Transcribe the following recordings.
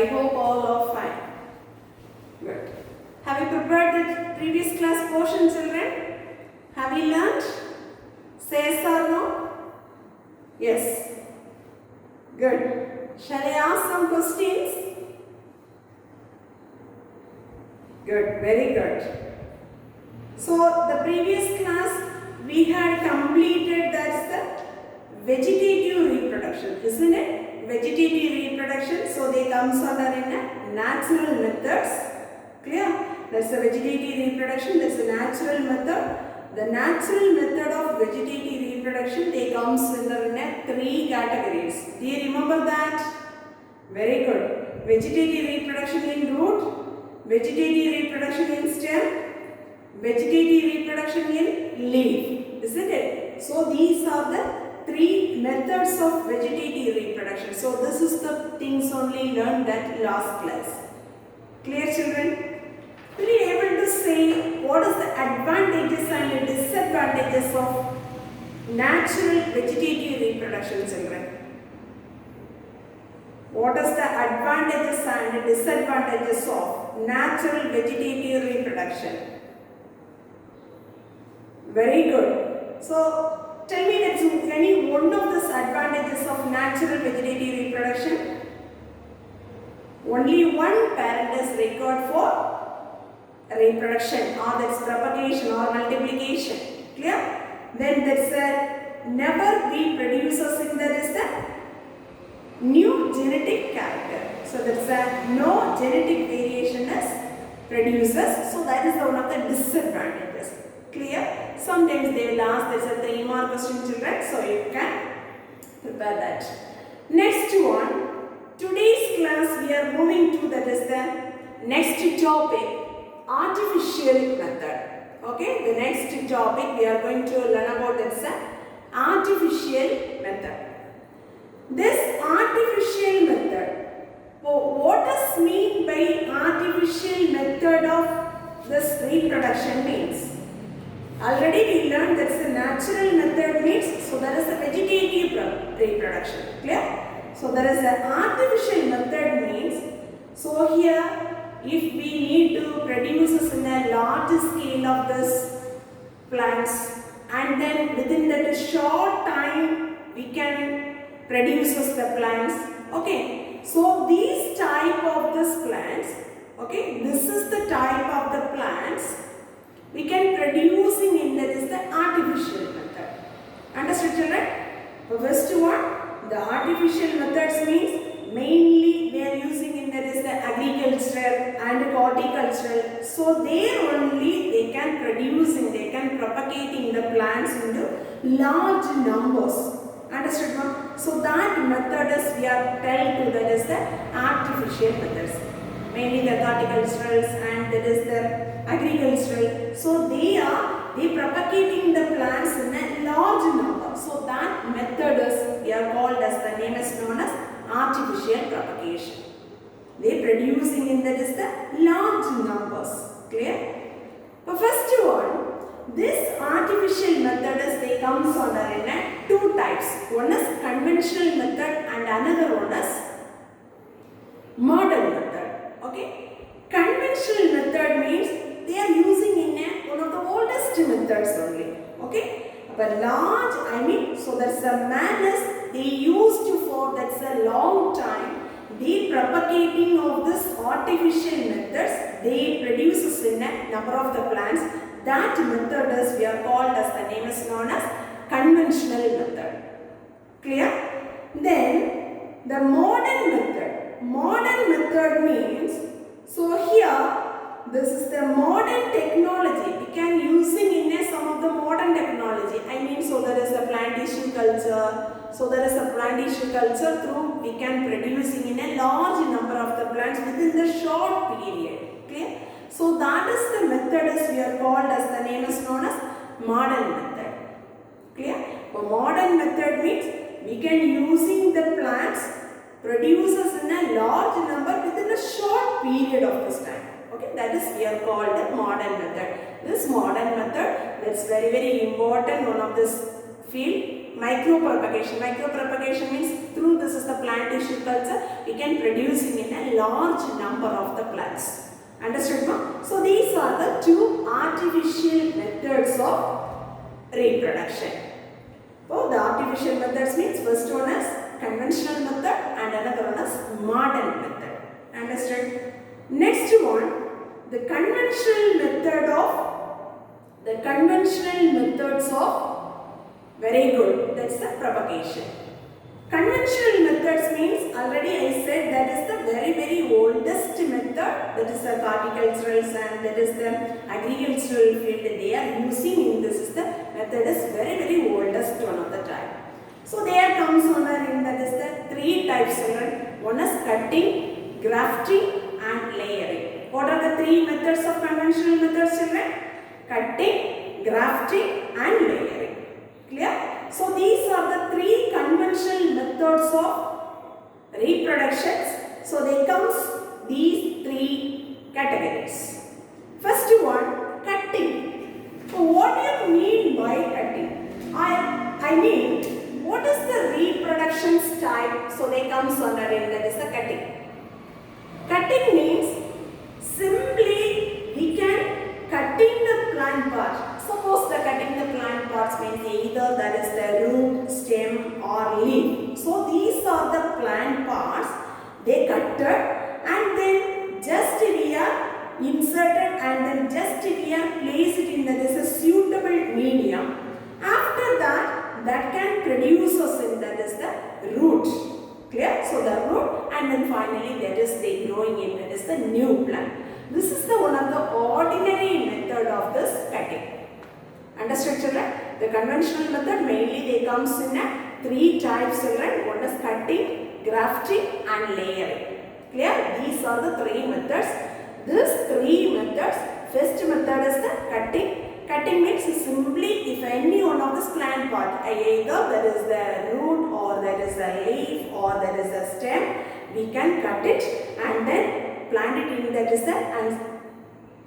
I hope all are fine. Good. Have you prepared the previous class portion, children? Have you learnt? Say yes or no? Yes. Good. Shall I ask some questions? Good. Very good. So, the previous class we had completed, that's the vegetative reproduction, isn't it? Vegetative reproduction. So, they comes under in a natural methods. Clear? That's the vegetative reproduction. That's a natural method. The natural method of vegetative reproduction, they comes under in a 3 categories. Do you remember that? Very good. Vegetative reproduction in root, vegetative reproduction in stem, vegetative reproduction in leaf, isn't it? So these are the 3 methods of vegetative reproduction. So this is the things only learned at last class. Clear, children? Will you able to say what is the advantages and disadvantages of natural vegetative reproduction, children? What is the advantages and disadvantages of natural vegetative reproduction? Very good. So, tell me that any one of these advantages of natural vegetative reproduction? Only one parent is required for reproduction, or that's propagation or multiplication. Clear? Then that's a never be produces in there is the new genetic character. So that's a no genetic variation is produces. So that is one of the disadvantages. Clear? Sometimes they will ask, there's a 3 mark question, children, so you can prepare that. Next one, today's class we are moving to, that is the next topic, artificial method. Okay, the next topic we are going to learn about, that's the artificial method. This artificial method, what does mean by artificial method of this reproduction means? Already we learned that's the natural method means, so there is a vegetative reproduction. Clear? So there is an artificial method means, so here if we need to produce in a large scale of this plants, and then within that short time we can produce the plants. Okay, so these type of this plants, okay, this is the type of the plants we can producing in, that is the artificial method. Understood, children? The first one, the artificial methods means mainly they are using in, that is the agricultural and horticultural. So there only they can producing, they can propagating the plants into large numbers. Understood, ma'am? So that method is we are tell to, that is the artificial methods. Mainly the horticulturals and that is the agricultural. So they propagating the plants in a large number. So that method is we are called as, the name is known as artificial propagation. They producing in, that is the large numbers. Clear? The first one, this artificial method is they comes under in 2 types. One is conventional method and another one is modern method. Okay? Conventional method means they are using in one of the oldest methods only. Okay? But large, I mean, so that's a madness they used to for, that's a long time. They propagating of this artificial methods, they produces in a number of the plants. That method is we are called as, the name is known as conventional method. Clear? Then the modern method. Modern method means, so here this is the modern technology. We can using in some of the modern technology. I mean, so there is a plantation culture. So there is a plantation culture through we can producing in a large number of the plants within the short period. Clear? So that is the method is we are called as, the name is known as modern method. Clear? A modern method means we can using the plants produces in a large number within a short period of this time. Okay, that is we are called the modern method. This modern method, that's very important, one of this field micro-propagation. Micro-propagation means through this is the plant tissue culture, we can producing in a large number of the plants. Understood, ma? So these are the two artificial methods of reproduction. So the artificial methods means first one is conventional method and another one is modern method. Understood? Next one, the conventional methods of very good. That's the propagation. Conventional methods means already I said that is the very oldest method. That is the horticultural and that is the agricultural field they are using in this is the method is very oldest one of the time. So there comes under in that is the three types children. One is cutting, grafting and layering. What are the three methods of conventional methods children? Cutting, grafting and layering. Clear? So these are the three conventional methods of reproductions. So they comes these three categories. First one, cutting. So what do you mean by cutting? I mean, what is the reproduction type? So they comes under in that is the cutting. Cutting means simply we can cutting the plant part. Suppose the cutting the plant parts means either that is the root, stem or leaf. So these are the plant parts they cutted and then just we are inserted and then just we are placed in that is a suitable medium. After that can produce us in that is the root. Clear? So the root and then finally that is they growing in that is the new plant. This is the one of the ordinary method of this cutting. Understood children? The conventional method mainly they comes in a three types children. One is cutting, grafting and layering. Clear? These are the three methods. These three methods, first method is the cutting. Cutting means simply if any one of this plant part, either there is the root or there is a leaf or there is a stem, we can cut it and then plant it in that is the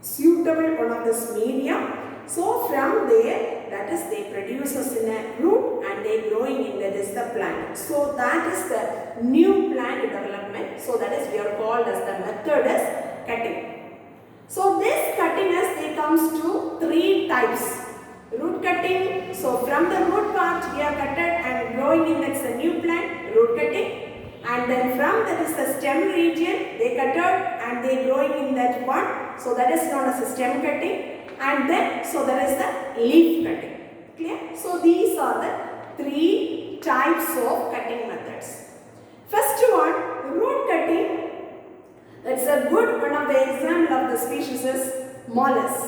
suitable one of this medium. So from there, that is they produce us in a root and they growing in that is the plant. So that is the new plant development. So that is we are called as the method is cutting. So this cutting as they comes to three types. Root cutting. So from the root part we are cutted and growing in that's a new plant, root cutting. And then from that is the stem region they cutted and they growing in that one. So that is known as a stem cutting. And then so there is the leaf cutting. Clear? So these are the three types of cutting methods. First one, root cutting. That's a good one of the example of the species is mollusk.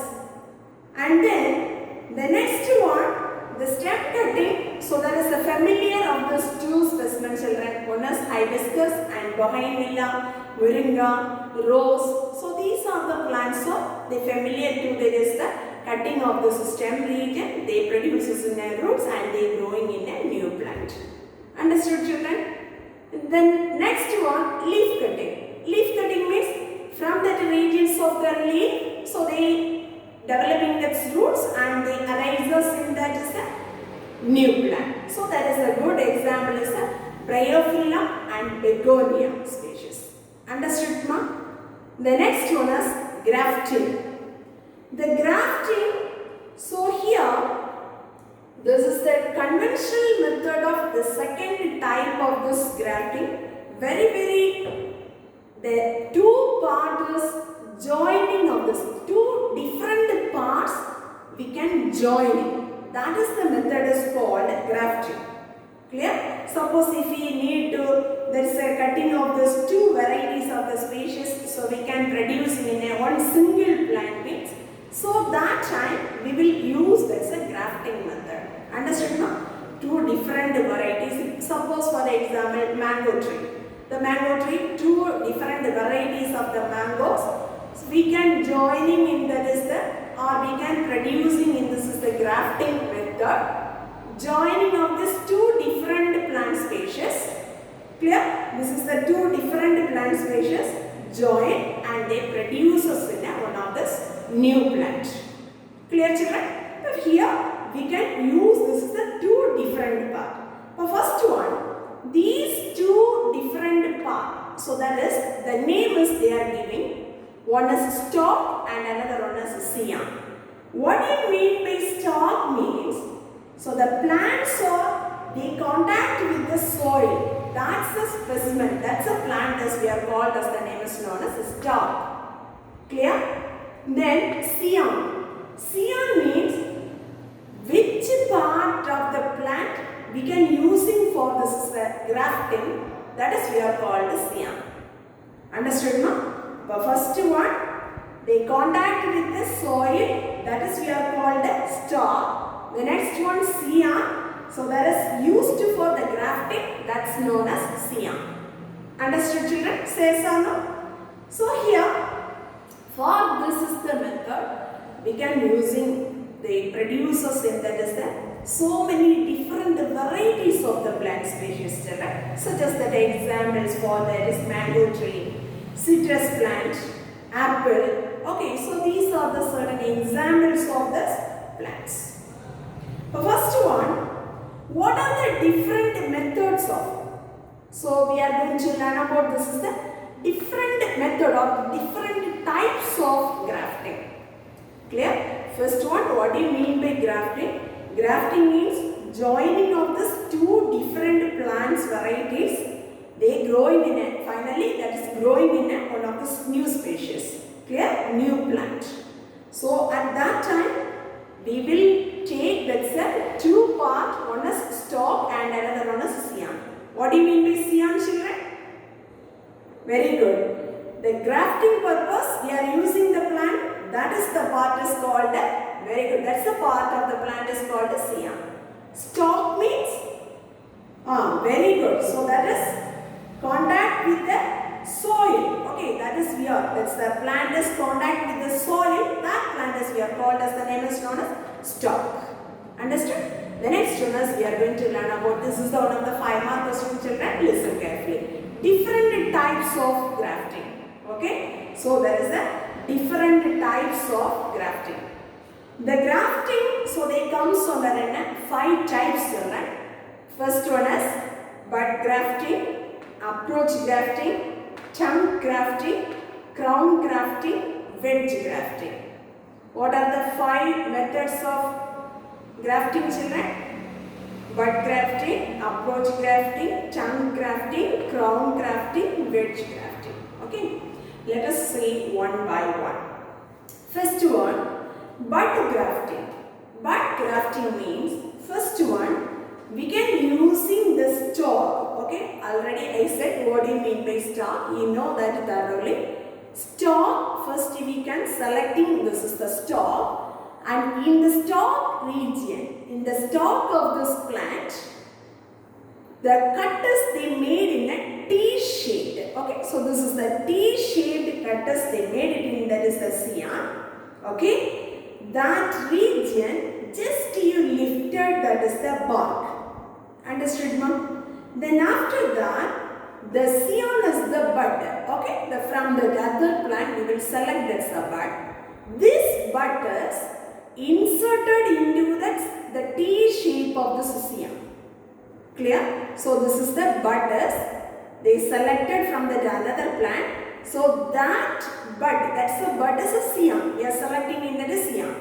And then the next one, the stem cutting. So there is a familiar of these two specimens children. One is hibiscus and bougainvillea, moringa, rose. So these are the plants of the familiar to there is the cutting of the stem region. They produces in their roots and they growing in a new plant. Understood children? Then next one, leaf cutting. Leaf cutting means from that regions of the leaf, so they developing its roots and they arises in that is a new plant. So that is a good example is the Bryophylla and Begonia species. Understood ma? The next one is grafting. The grafting, so here this is the conventional method of the second type of this grafting. The two parts joining of this two different parts we can join. That is the method is called grafting. Clear? Suppose if we need to, there is a cutting of these two varieties of the species, so we can produce in a one single plant means. So that time we will use this a grafting method. Understood now? Two different varieties. Suppose for example mango tree. The mango tree, two different varieties of the mangoes. So we can joining in that is the or we can producing in this is the grafting method. Joining of these two different plant species. Clear? This is the two different plant species join and they produce us in one of this new plant. Clear children? But here we can use this is the two different that is, the name is they are giving. One is stalk and another one is cian. What do you mean by stalk means? So the plants are, they contact with the soil. That's the specimen. That's a plant as we are called as the name is known as stalk. Clear? Then cian. Cian means which part of the plant we can using for this grafting. That is we are called as cian. Understood, no? The first one, they contact with the soil. That is we are called a stalk. The next one, cian. So that is used for the grafting. That's known as cian. Understood, children? Say so, no? So here, for this is the method we can using the producers in that is the so many different varieties of the plant species, children. Such as the examples for that is mango tree, citrus plant, apple. Okay, so these are the certain examples of the plants. The first one, what are the different methods of? So we are going to learn about this is the different method or different types of grafting. Clear? First one, what do you mean by grafting? Grafting means joining of these two different plants varieties. They growing in it. Finally, that is growing in one of the new species. Clear? New plant. So at that time, we will take that's two part. One is stalk and another one is cian. What do you mean by cian, children? Very good. The grafting purpose, we are using the plant. That is the part is called very good. That's the part of the plant is called cian. Stalk means very good. So that is contact with the soil. Okay, that is we are. That's the plant is contact with the soil. That plant is we are called as the name is known as stalk. Understood? The next one is we are going to learn about. This is the one of the 5-mark question, children. Listen carefully. Different types of grafting. Okay, so there is a different types of grafting. The grafting, so they comes under 5 types, children. First one is bud grafting, approach grafting, trunk grafting, crown grafting, wedge grafting. What are the 5 methods of grafting, children? Bud grafting, approach grafting, trunk grafting, crown grafting, wedge grafting. Okay. Let us see one by one. First one, bud grafting. Bud grafting means, first one, we can using the stalk. Okay, already I said what do you mean by stalk. You know that thoroughly. Stalk, first we can selecting this is the stalk, and in the stalk region, in the stalk of this plant, the cutters they made in a T-shaped. Okay, so this is the T-shaped cutters they made it in, that is the cian. Okay, that region just you lifted, that is the bark. Understood, ma'am? Then after that, the cian is the bud. Okay, from the other plant we will select that's the bud. This bud is inserted into the T shape of the cian. Clear? So this is the budders. They selected from the another plant. So that bud, that's the bud is a cian. We are selecting in that cian.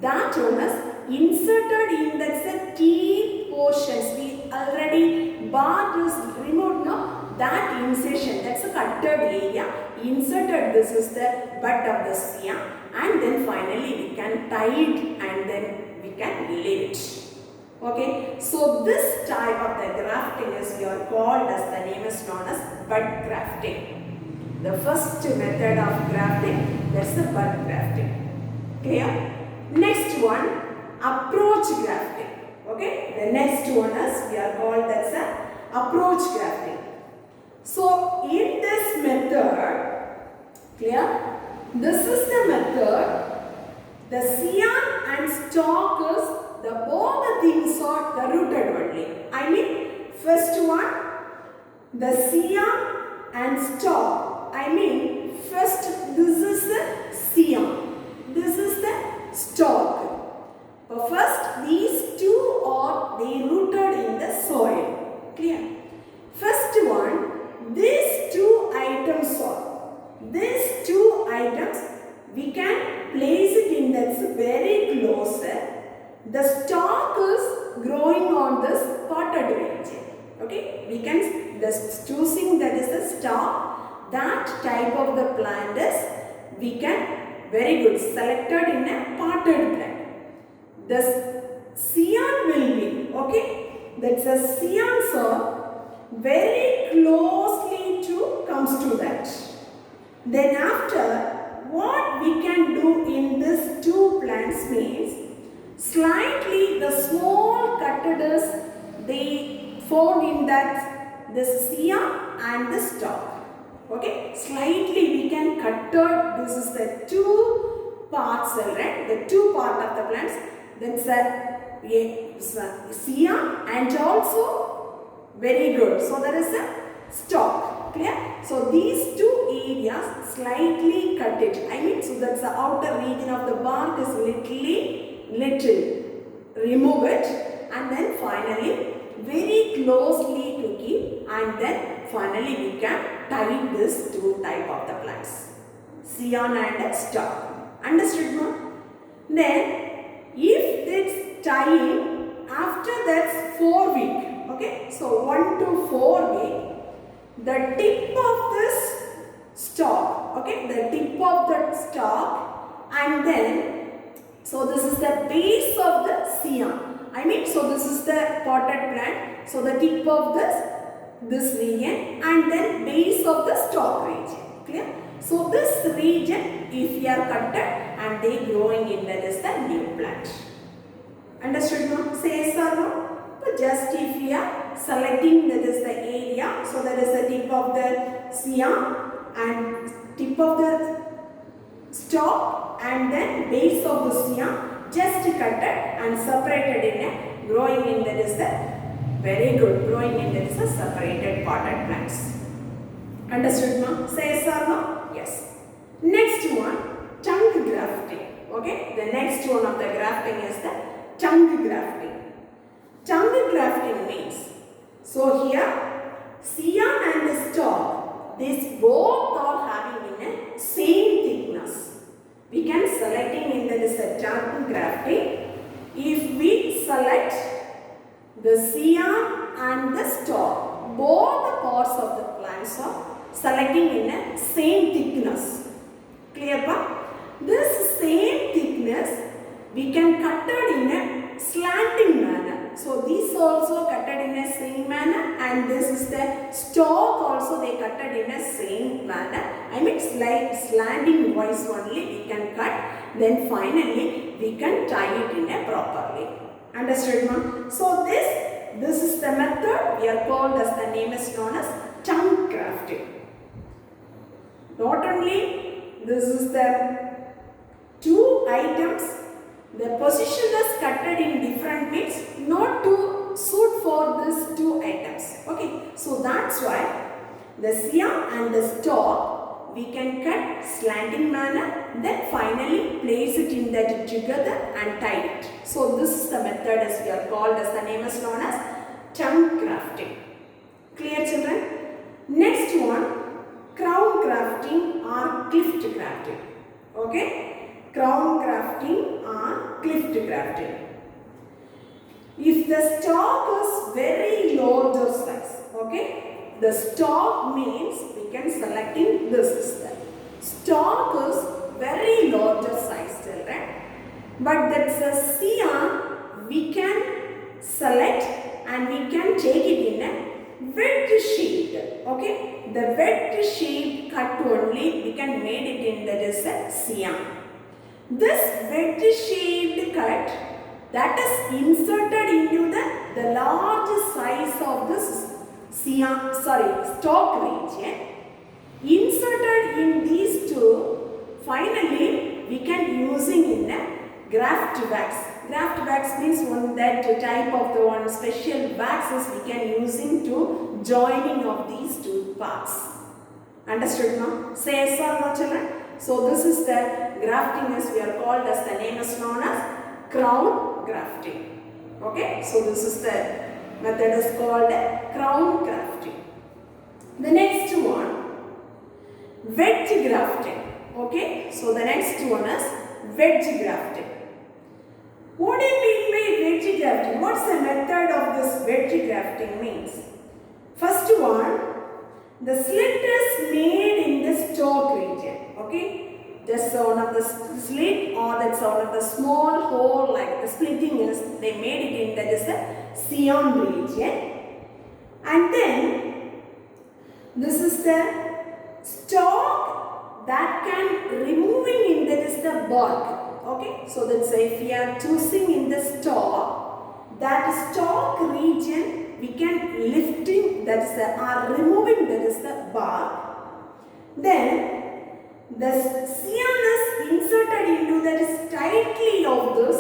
That one is inserted in that's the T portions. We already bar is removed now. That insertion, that's a cutted area. Inserted, this is the bud of the cian. And then finally we can tie it and then we can lay it. Okay, so this type of the grafting is we are called as the name is known as bud grafting. The first method of grafting, that's the bud grafting. Clear? Next one, approach grafting. Okay, the next one is we are called as the approach grafting. So in this method, clear? This is the method. The cian and stalk is both the things are the rooted only. I mean, first one, the cian and stalk. I mean, first this is the cian. This is the stalk. But first, these two are they rooted in the soil. Clear? First one, these two items call this potted region. Okay, we can just choosing that is the stock, that type of the plant is we can very good selected in a potted plant. The cyan will be, okay, that's a cyans are very closely to comes to that. Then after, what we can do in this two plants means slightly the small cutters they found in that this cyan and the stalk. Okay, slightly we can cut. This is the two parts, right? The two part of the plants. That's a cyan and also very good. So there is a stalk. Clear? So these two areas slightly cut it. I mean, so that's the outer region of the bark is little. Remove it and then finally very closely to keep, and then finally we can tie this two type of the plants, cyan and stalk. Understood, ma'am? Then if this tying after that's 4 weeks, okay, so 1 to 4 weeks, the tip of this stalk, okay, the tip of the stalk, and then so this is the base of the cyan. I mean, so this is the potted plant. So the tip of this region and then base of the stalk region. Clear? So this region, if you are cutted and they growing in, that is the new plant. Understood, no? Say yes or no? But just if you are selecting that is the area, so that is the tip of the cyan and tip of the stalk and then base of the cyan, just cut it and separated in a growing in, that is the very good growing in, that is a separated potted plants. Understood, ma'am? Say yes or no? Yes. Next one, tongue grafting. Okay, the next one of the grafting is the tongue grafting. Tongue grafting means, so here cyan and the stalk, these both are having in a same thickness. We can selecting in that is a tongue grafting. If we select the cyan and the stalk, both the parts of the plants are selecting in a same thickness. Clear, pa? This same thickness we can cut it in a slanting manner. So these also cut it in a same manner, and this is the stalk also they cut it in a same manner. I mean slanting wise only we can cut, then finally we can tie it in a properly. Understood, ma'am? So this is the method we are called as, the name is known as tongue grafting. Not only this is the two items, the position is cutted in different means not to suit for these two items. Okay, so that's why the cyan and the stalk we can cut slanting manner, then finally place it in that together and tie it. So this is the method as we are called as, the name is known as tongue grafting. Clear, children? Next one, crown grafting or clift grafting. Okay, crown grafting or clift grafting. If the stalk is very larger size, okay, the stalk means we can selecting this is the stalk is very larger size, children. But that's a cyan we can select and we can take it in a wedge shaped. Okay, the wedge shaped cut only we can made it in, that is a cyan. This wedge shaped cut that is inserted into the large size of this stalk region. Inserted in these two, finally we can using in a graft wax. Graft wax means one that type of the one special waxes we can using to joining of these two parts. Understood, ma'am? Say yes or no, children? So this is the grafting as we are called as, the name is known as crown grafting. Okay, so this is the method is called crown grafting. The next one, wedge grafting. Okay, so the next one is wedge grafting. What do you mean by wedge grafting? What's the method of this grafting means. First one, the slit is made in the stalk region. Okay. Just one of the slit or that's one of the small hole like the splitting is they made it in that is the XII region. And then this is the stalk that can removing in that is the bark. Okay. So that's if we are choosing in the stalk, that stalk region we can lifting that is the or removing that is the bark. Then the XII is inserted into that is tightly of this.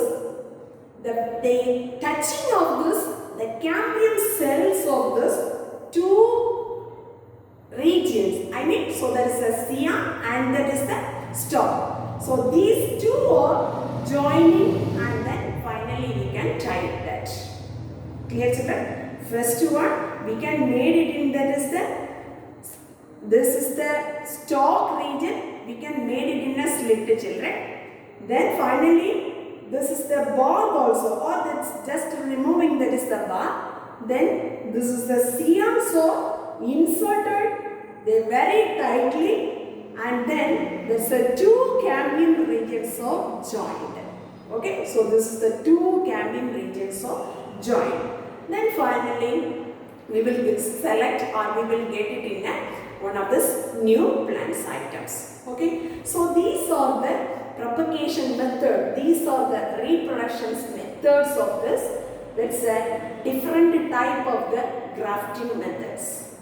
The touching of this, the cambium cells of this two regions. I mean, so there is a XII and that is the stalk. So these two are joining and then finally we can tie that. Clear children? First one we can made it in that is this is the stalk region. We can made it in a slit children. Then finally this is the bark also or that's just removing that is the bark. Then this is the XII so inserted they very tightly and then there's a two cambium regions so joined. Okay, so this is the two cambium regions so joined. Then finally we will select or we will get it in one of this new plants items. Okay, so these are the propagation method. These are the reproduction methods of this. That's a different type of the grafting methods.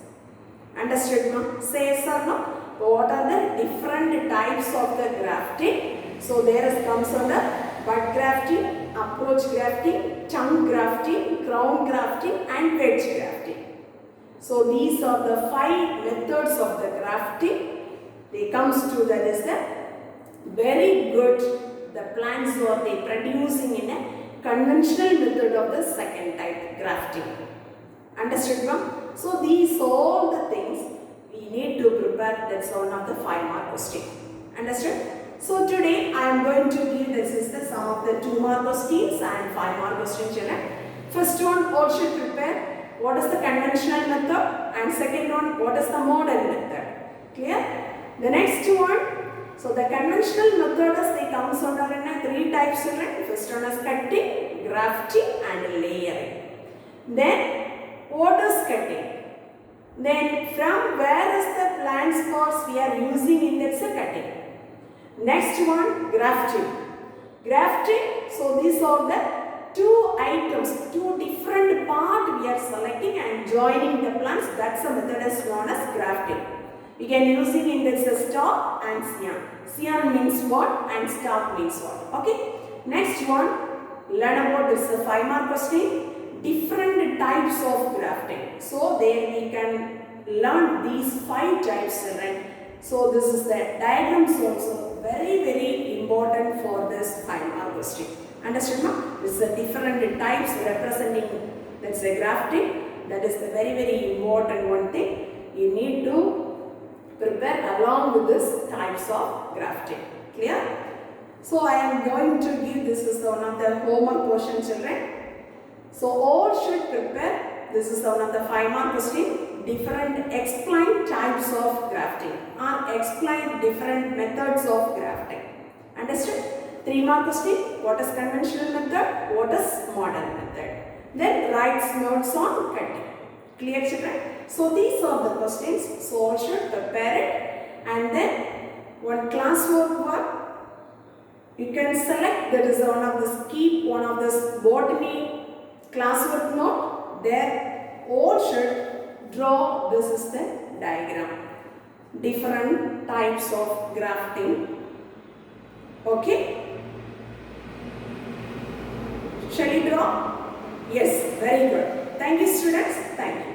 Understood, no? Say yes or no? What are the different types of the grafting? So there comes under bud grafting, approach grafting, tongue grafting, crown grafting and wedge grafting. So these are the 5 methods of the grafting. They comes to that is the very good the plants are they producing in a conventional method of the second type grafting. Understood, ma'am? So these all the things we need to prepare. That's one of the 5-mark question. Understood? So today I am going to give this is the some of the 2-mark questions and 5-mark questions children. First one all should prepare what is the conventional method and second one what is the modern method. Clear? The next one, so the conventional method is they comes under in 3 types children. First one is cutting, grafting and layering. Then what is cutting? Then from where is the plant spores we are using in that's a cutting. Next one grafting. Grafting, so these are the 2 items, 2 different parts we are selecting and joining the plants. That's the method is known as grafting. We can use it in this stalk and XII. XII means what and stalk means what. Okay. Next one, learn about this 5-mark question. Different types of grafting. So there we can learn these 5 types children. So this is the diagrams also very important for this 5-mark question. Understood now? This is the different types representing that's a grafting. That is the very important one thing. You need to prepare along with this types of grafting. Clear? So I am going to give this is one of the homework question children. So all should prepare. This is one of the 5-mark question. Different explain types of grafting or explain different methods of grafting. Understood? 3-mark question. What is conventional method? What is modern method? Then writes notes on cutting. Clear children? So these are the questions. So all should prepare it. And then one classwork work. You can select that is one of this keep one of this botany classwork note. There all should draw this is the diagram. Different types of grafting. Okay. Shall we draw? Yes, very good. Thank you students. Thank you.